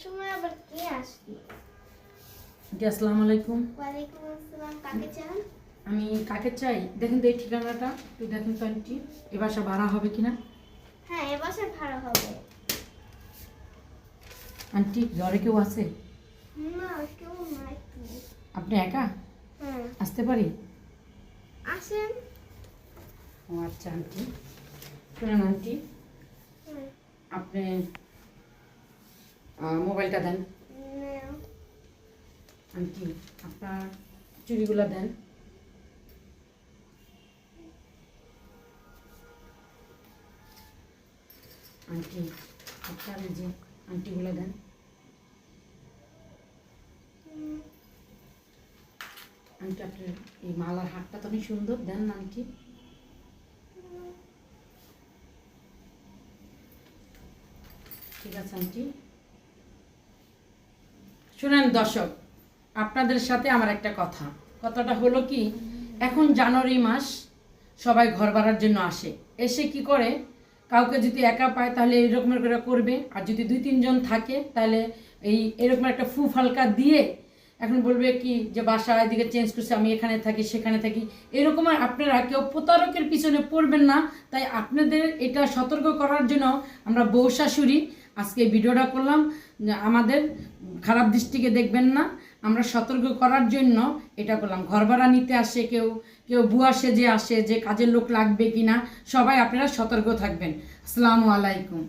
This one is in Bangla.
সময় আবার কে আসবে? আসসালামু আলাইকুম। ওয়ালাইকুম আসসালাম। কাকে চান? আমি কাকে চাই দেখেন তো, এই ঠিকানাটা একটু দেখেন তো আন্টি, এ বাসা ভাড়া হবে কিনা। হ্যাঁ, এ বাসায় ভাড়া হবে। আন্টি ঘরে কেউ আছে? না, কেউ নাই তো। আপনি একা হ্যাঁ, আসতে পারি? আসেন। ও আচ্ছা আন্টি, শুনুন আন্টি, হ্যাঁ, আপনি মোবাইলটা দেন। নাও। আন্টি আপনার চুড়িগুলো দেন। আন্টি আপনার এই যে আন্টিগুলো দেন। আন্টি আপনার এই মালার হারটা তো অনেক সুন্দর, দেন না আন্টি। ঠিক আছে আন্টি। শুনেন দর্শক, আপনাদের সাথে আমার একটা কথাটা হলো কি, এখন জানুয়ারি মাস, সবাই ঘর ভাড়ার জন্য আসে, এসে কি করে, কাউকে যদি একা পায় তাহলে এইরকমের করে করবে, আর যদি 2-3 জন থাকে তাহলে এরকম একটা ফালকা দিয়ে এখন বলবে কি যে বাসা এদিকে চেঞ্জ করছে, আমি এখানে থাকি সেখানে থাকি, এরকম। আর আপনারা কেউ প্রতারকের পিছনে পড়বেন না, তাই আপনাদের এটা সতর্ক করার জন্য আমরা বউ শাশুড়ি আজকে এই ভিডিওটা করলাম। আমাদের খারাপ দৃষ্টিকে দেখবেন না, আমরা সতর্ক করার জন্য এটা করলাম। ঘর ভাড়া নিতে আসে কেউ, কেউ ভুয়া সেজে আসে যে কাজের লোক লাগবে কিনা, সবাই আপনারা সতর্ক থাকবেন। আসসালামু আলাইকুম।